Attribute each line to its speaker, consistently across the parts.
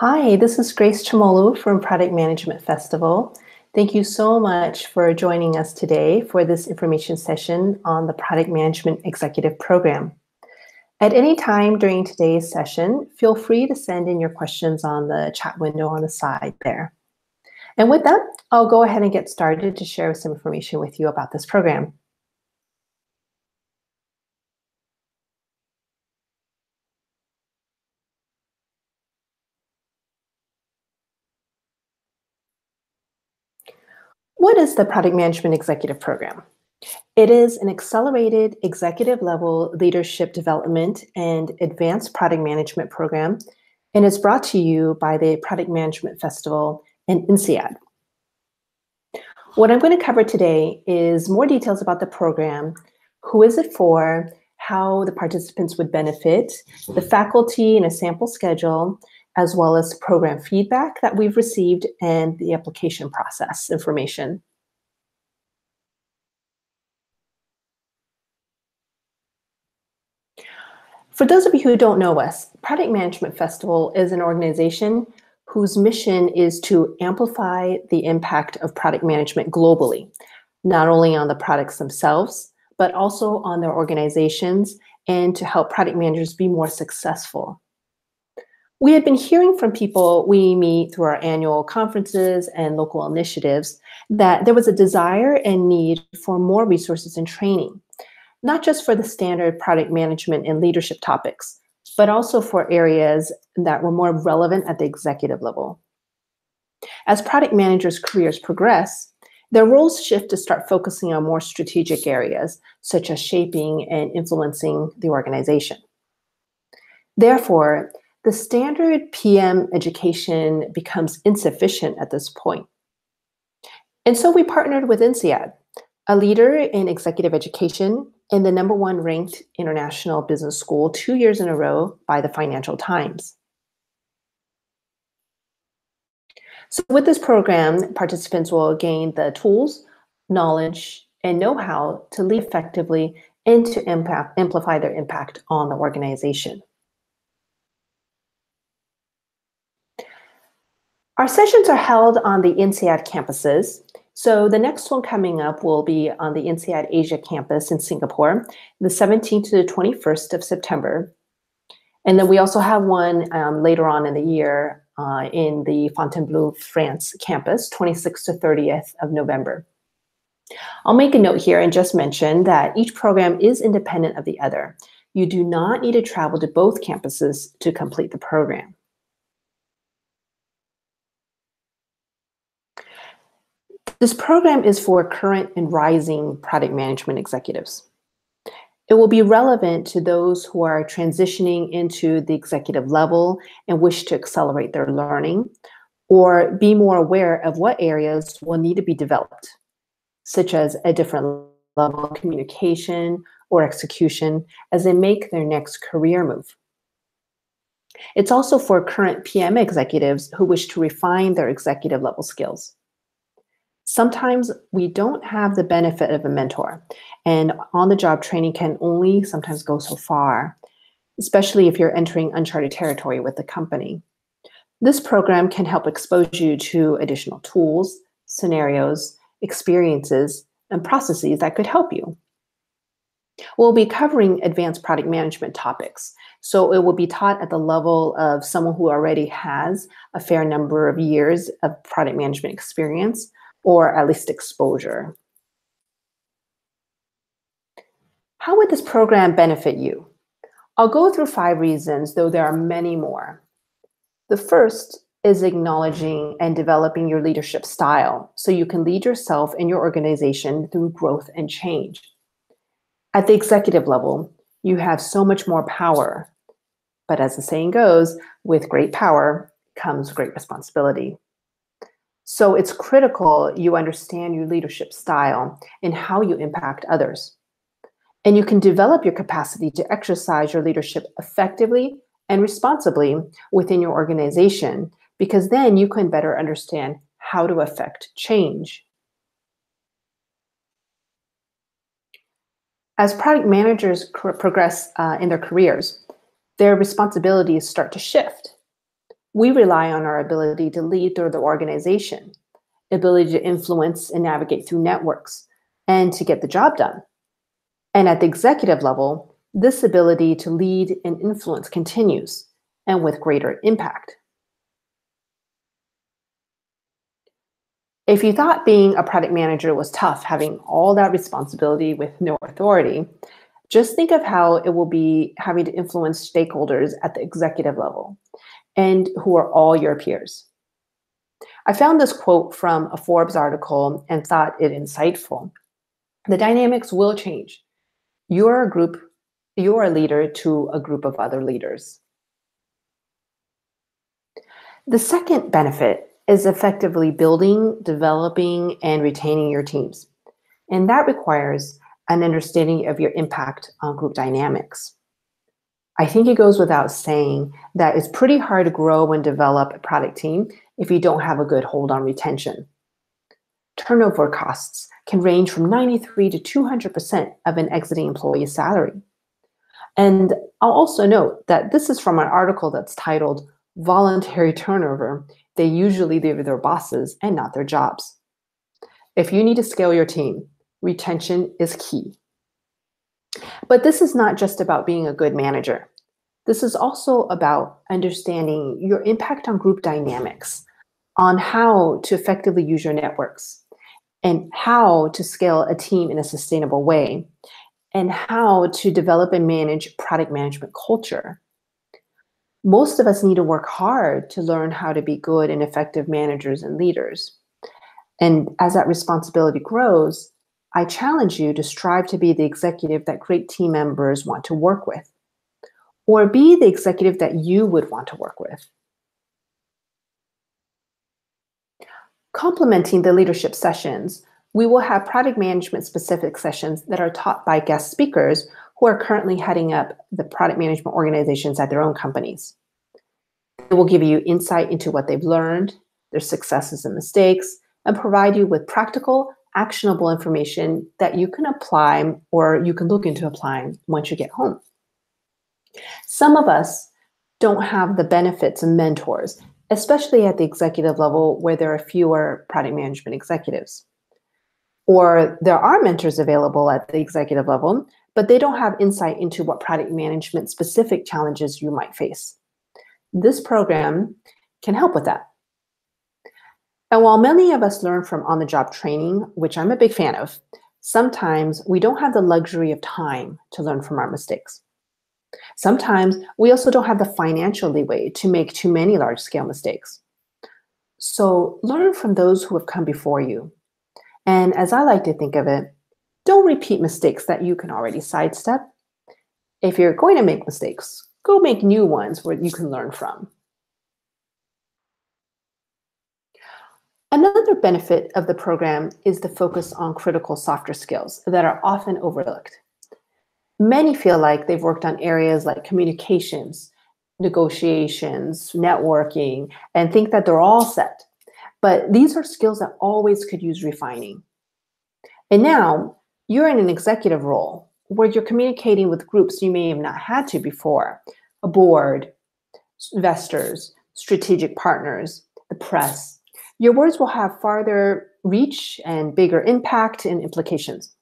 Speaker 1: Hi, this is Grace Chamolu from Product Management Festival. Thank you so much for joining us today for this information session on the Product Management Executive Program. At any time during today's session, feel free to send in your questions on the chat window on the side there. And with that, I'll go ahead and get started to share some information with you about this program. What is the Product Management Executive Program? It is an accelerated executive level leadership development and advanced product management program, and is brought to you by the Product Management Festival and INSEAD. What I'm going to cover today is more details about the program, who is it for, how the participants would benefit, the faculty and a sample schedule, as well as program feedback that we've received and the application process information. For those of you who don't know us, Product Management Festival is an organization whose mission is to amplify the impact of product management globally, not only on the products themselves, but also on their organizations and to help product managers be more successful. We had been hearing from people we meet through our annual conferences and local initiatives that there was a desire and need for more resources and training, not just for the standard product management and leadership topics, but also for areas that were more relevant at the executive level. As product managers' careers progress, their roles shift to start focusing on more strategic areas, such as shaping and influencing the organization. Therefore, the standard PM education becomes insufficient at this point. And so we partnered with INSEAD, a leader in executive education and the #1 ranked international business school 2 years in a row by the Financial Times. So with this program, participants will gain the tools, knowledge, and know-how to lead effectively and to amplify their impact on the organization. Our sessions are held on the INSEAD campuses. So the next one coming up will be on the INSEAD Asia campus in Singapore, the 17th to the 21st of September. And then we also have one later on in the year in the Fontainebleau, France campus, 26th to 30th of November. I'll make a note here and just mention that each program is independent of the other. You do not need to travel to both campuses to complete the program. This program is for current and rising product management executives. It will be relevant to those who are transitioning into the executive level and wish to accelerate their learning, or be more aware of what areas will need to be developed, such as a different level of communication or execution as they make their next career move. It's also for current PM executives who wish to refine their executive level skills. Sometimes we don't have the benefit of a mentor, and on-the-job training can only sometimes go so far, especially if you're entering uncharted territory with the company. This program can help expose you to additional tools, scenarios, experiences, and processes that could help you. We'll be covering advanced product management topics, so it will be taught at the level of someone who already has a fair number of years of product management experience, or at least exposure. How would this program benefit you? I'll go through 5 reasons, though there are many more. The first is acknowledging and developing your leadership style so you can lead yourself and your organization through growth and change. At the executive level, you have so much more power, but as the saying goes, with great power comes great responsibility. So it's critical you understand your leadership style and how you impact others. And you can develop your capacity to exercise your leadership effectively and responsibly within your organization, because then you can better understand how to affect change. As product managers progress in their careers, their responsibilities start to shift. We rely on our ability to lead through the organization, ability to influence and navigate through networks, and to get the job done. And at the executive level, this ability to lead and influence continues, and with greater impact. If you thought being a product manager was tough, having all that responsibility with no authority, just think of how it will be having to influence stakeholders at the executive level and who are all your peers. I found this quote from a Forbes article and thought it insightful. The dynamics will change. You're a leader to a group of other leaders. The second benefit is effectively building, developing, and retaining your teams. And that requires an understanding of your impact on group dynamics. I think it goes without saying that it's pretty hard to grow and develop a product team if you don't have a good hold on retention. Turnover costs can range from 93 to 200% of an exiting employee's salary. And I'll also note that this is from an article that's titled Voluntary Turnover. They usually leave their bosses and not their jobs. If you need to scale your team, retention is key. But this is not just about being a good manager. This is also about understanding your impact on group dynamics, on how to effectively use your networks, and how to scale a team in a sustainable way, and how to develop and manage product management culture. Most of us need to work hard to learn how to be good and effective managers and leaders. And as that responsibility grows, I challenge you to strive to be the executive that great team members want to work with, or be the executive that you would want to work with. Complementing the leadership sessions, we will have product management specific sessions that are taught by guest speakers who are currently heading up the product management organizations at their own companies. They will give you insight into what they've learned, their successes and mistakes, and provide you with practical, actionable information that you can apply or you can look into applying once you get home. Some of us don't have the benefits of mentors, especially at the executive level where there are fewer product management executives. Or there are mentors available at the executive level, but they don't have insight into what product management specific challenges you might face. This program can help with that. And while many of us learn from on-the-job training, which I'm a big fan of, sometimes we don't have the luxury of time to learn from our mistakes. Sometimes we also don't have the financial leeway to make too many large-scale mistakes. So learn from those who have come before you. And as I like to think of it, don't repeat mistakes that you can already sidestep. If you're going to make mistakes, go make new ones where you can learn from. Another benefit of the program is the focus on critical softer skills that are often overlooked. Many feel like they've worked on areas like communications, negotiations, networking, and think that they're all set. But these are skills that always could use refining. And now you're in an executive role where you're communicating with groups you may have not had to before, a board, investors, strategic partners, the press. Your words will have farther reach and bigger impact and implications.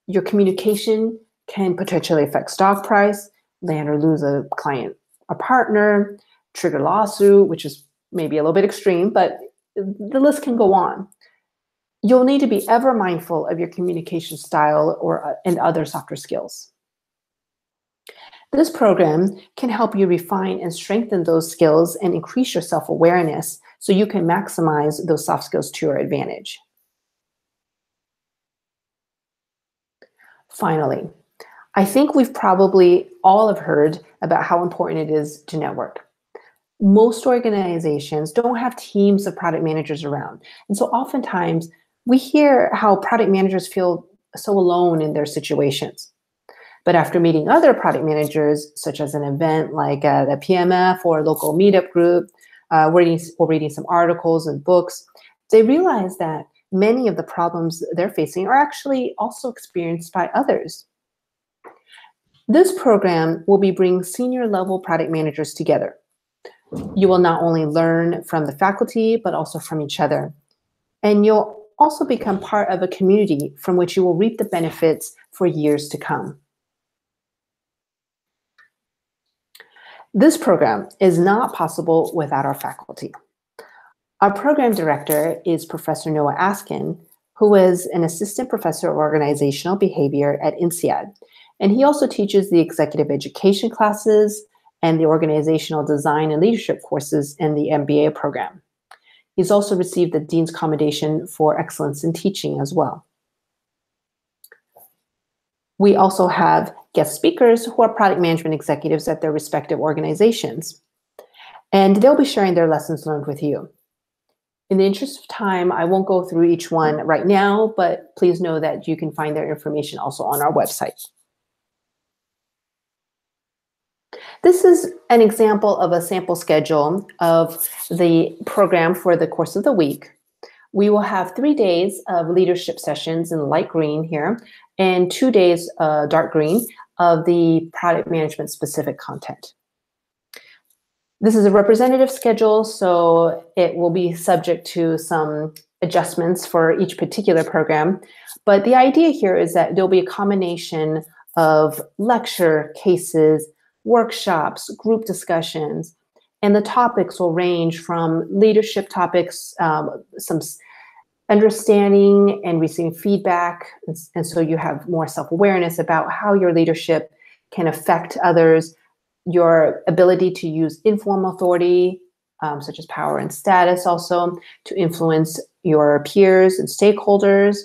Speaker 1: Your communication can potentially affect stock price, land or lose a client, a partner, trigger lawsuit, which is maybe a little bit extreme, but the list can go on. You'll need to be ever mindful of your communication style and other softer skills. This program can help you refine and strengthen those skills and increase your self-awareness so you can maximize those soft skills to your advantage. Finally, I think we've probably all have heard about how important it is to network. Most organizations don't have teams of product managers around. And so oftentimes we hear how product managers feel so alone in their situations. But after meeting other product managers, such as an event like the PMF or a local meetup group, reading some articles and books, they realize that many of the problems they're facing are actually also experienced by others. This program will be bringing senior level product managers together You will not only learn from the faculty, but also from each other. And you'll also become part of a community from which you will reap the benefits for years to come. This program is not possible without our faculty. Our program director is Professor Noah Askin, who is an assistant professor of organizational behavior at INSEAD. And he also teaches the executive education classes and the organizational design and leadership courses in the MBA program. He's also received the Dean's Commendation for Excellence in Teaching as well. We also have guest speakers who are product management executives at their respective organizations, and they'll be sharing their lessons learned with you. In the interest of time, I won't go through each one right now, but please know that you can find their information also on our website. This is an example of a sample schedule of the program for the course of the week. We will have 3 days of leadership sessions in light green here, and 2 days, dark green, of the product management specific content. This is a representative schedule, so it will be subject to some adjustments for each particular program. But the idea here is that there'll be a combination of lecture, cases, workshops, group discussions, and the topics will range from leadership topics, some understanding and receiving feedback, and so you have more self-awareness about how your leadership can affect others, your ability to use informal authority, such as power and status also, to influence your peers and stakeholders.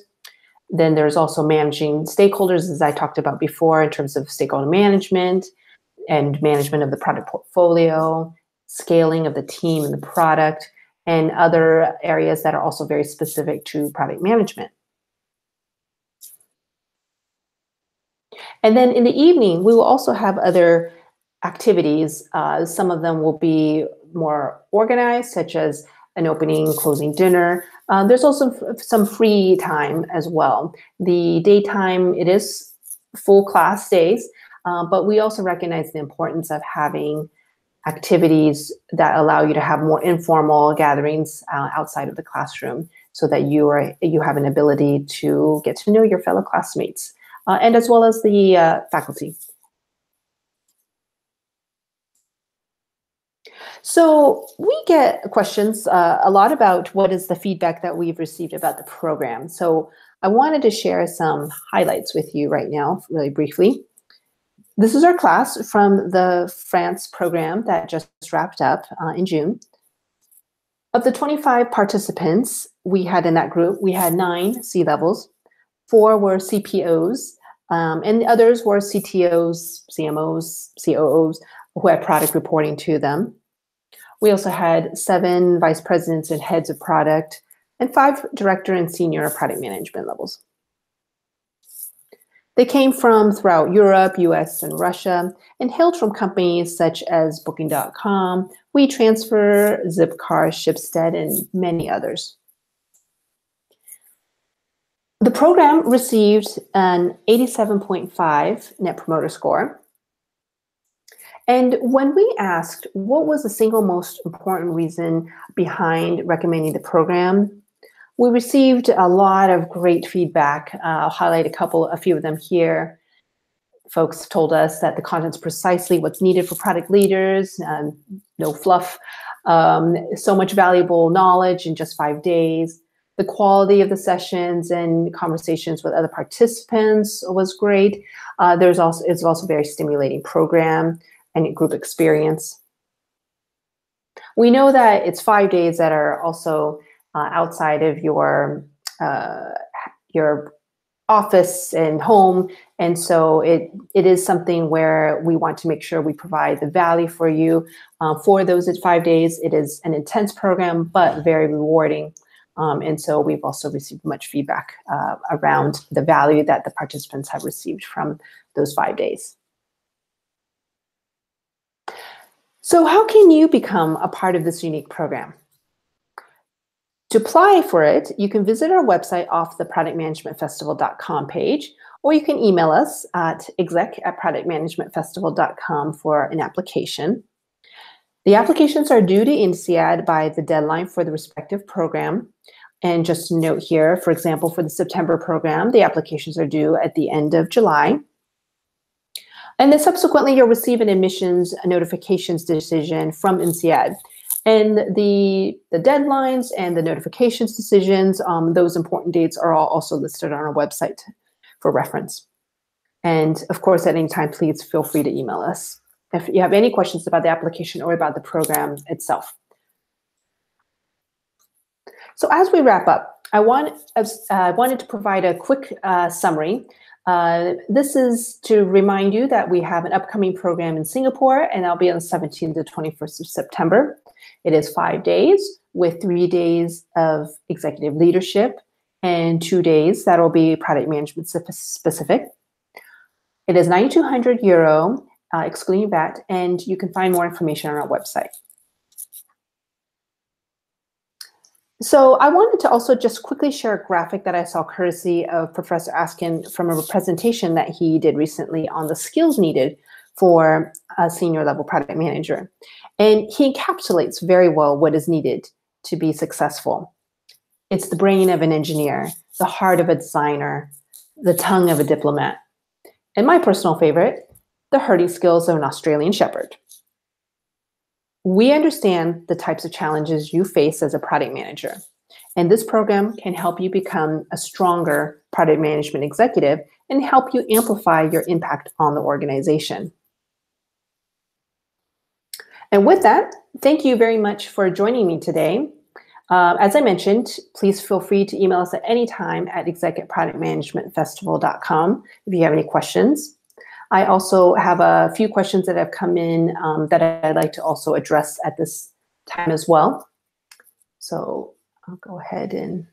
Speaker 1: Then there's also managing stakeholders, as I talked about before, in terms of stakeholder management and management of the product portfolio, scaling of the team and the product, and other areas that are also very specific to product management. And then in the evening, we will also have other activities. Some of them will be more organized, such as an opening, closing dinner. There's also some free time as well. The daytime, it is full class days, but we also recognize the importance of having activities that allow you to have more informal gatherings outside of the classroom, so that you have an ability to get to know your fellow classmates, and as well as the faculty. So we get questions a lot about what is the feedback that we've received about the program. So I wanted to share some highlights with you right now, really briefly. This is our class from the France program that just wrapped up in June. Of the 25 participants we had in that group, we had 9 C-levels, 4 were CPOs, and the others were CTOs, CMOs, COOs, who had product reporting to them. We also had 7 vice presidents and heads of product, and 5 director and senior product management levels. They came from throughout Europe, US, and Russia, and hailed from companies such as Booking.com, WeTransfer, Zipcar, Shipstead, and many others. The program received an 87.5 Net Promoter Score. And when we asked what was the single most important reason behind recommending the program, we received a lot of great feedback. I'll highlight a few of them here. Folks told us that the content's precisely what's needed for product leaders, no fluff, so much valuable knowledge in just 5 days. The quality of the sessions and conversations with other participants was great. It's also a very stimulating program and group experience. We know that it's 5 days that are also outside of your office and home, and so it is something where we want to make sure we provide the value for you. For those 5 days, it is an intense program, but very rewarding. And so we've also received much feedback around the value that the participants have received from those 5 days. So how can you become a part of this unique program? To apply for it, you can visit our website off the productmanagementfestival.com page, or you can email us at exec@productmanagementfestival.com for an application. The applications are due to INSEAD by the deadline for the respective program. And just to note here, for example, for the September program, the applications are due at the end of July. And then subsequently, you'll receive an admissions notifications decision from INSEAD. And the deadlines and the notifications decisions, those important dates are all also listed on our website for reference. And of course, at any time, please feel free to email us if you have any questions about the application or about the program itself. So as we wrap up, I wanted to provide a quick summary. This is to remind you that we have an upcoming program in Singapore, and that'll be on the 17th to 21st of September. It is 5 days with 3 days of executive leadership and 2 days that'll be product management specific. It is €9,200, excluding VAT, and you can find more information on our website. So I wanted to also just quickly share a graphic that I saw courtesy of Professor Askin from a presentation that he did recently on the skills needed for a senior level product manager. And he encapsulates very well what is needed to be successful. It's the brain of an engineer, the heart of a designer, the tongue of a diplomat, and my personal favorite, the herding skills of an Australian shepherd. We understand the types of challenges you face as a product manager, and this program can help you become a stronger product management executive and help you amplify your impact on the organization. And with that, thank you very much for joining me today. As I mentioned, please feel free to email us at any time at executiveproductmanagementfestival.com if you have any questions. I also have a few questions that have come in that I'd like to also address at this time as well. So I'll go ahead and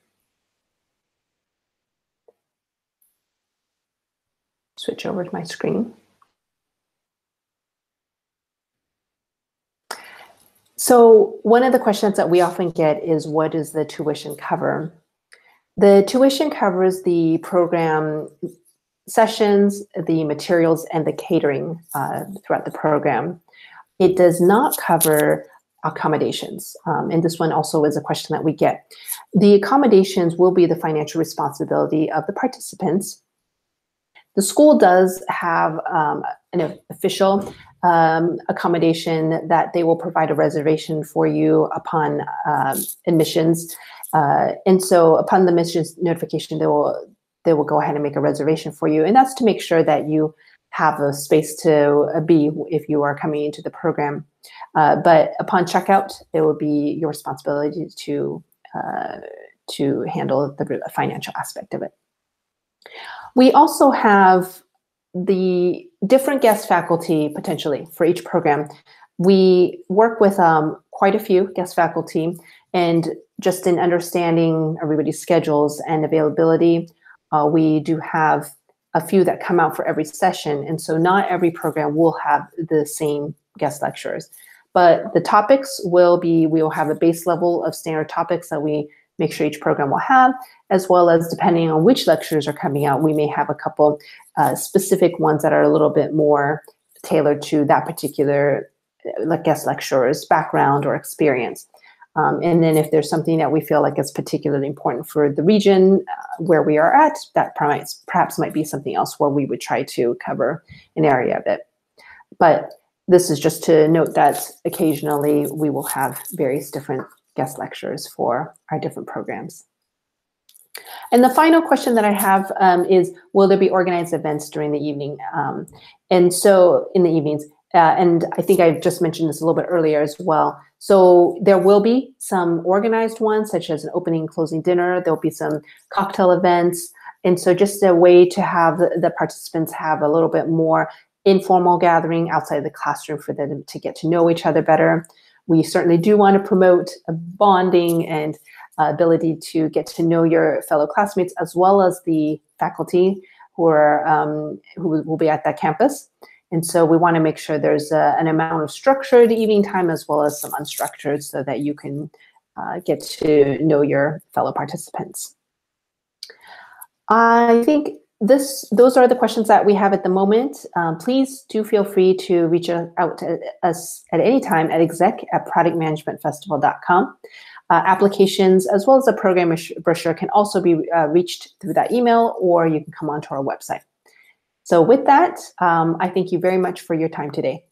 Speaker 1: switch over to my screen. So one of the questions that we often get is, what does the tuition cover? The tuition covers the program sessions, the materials, and the catering throughout the program. It does not cover accommodations. And this one also is a question that we get. The accommodations will be the financial responsibility of the participants. The school does have an official accommodation that they will provide a reservation for you upon admissions. And so upon the admissions notification, they will go ahead and make a reservation for you. And that's to make sure that you have a space to be if you are coming into the program. But upon checkout, it will be your responsibility to handle the financial aspect of it. We also have the different guest faculty potentially for each program. We work with quite a few guest faculty, and just in understanding everybody's schedules and availability, we do have a few that come out for every session. And so not every program will have the same guest lecturers, but the topics will be, we will have a base level of standard topics that we make sure each program will have, as well as depending on which lectures are coming out, we may have a couple specific ones that are a little bit more tailored to that particular guest lecturer's background or experience. And then if there's something that we feel like is particularly important for the region where we are at, that perhaps might be something else where we would try to cover an area of it. But this is just to note that occasionally we will have various different guest lectures for our different programs. And the final question that I have is, will there be organized events during the evening? And so in the evenings, and I think I just mentioned this a little bit earlier as well. So there will be some organized ones, such as an opening and closing dinner. There'll be some cocktail events. And so just a way to have the participants have a little bit more informal gathering outside of the classroom for them to get to know each other better. We certainly do want to promote a bonding and ability to get to know your fellow classmates, as well as the faculty who will be at that campus. And so we want to make sure there's an amount of structured evening time as well as some unstructured, so that you can get to know your fellow participants. I think those are the questions that we have at the moment. Please do feel free to reach out to us at any time at exec@productmanagementfestival.com. Applications as well as the program brochure can also be reached through that email, or you can come onto our website. So with that, I thank you very much for your time today.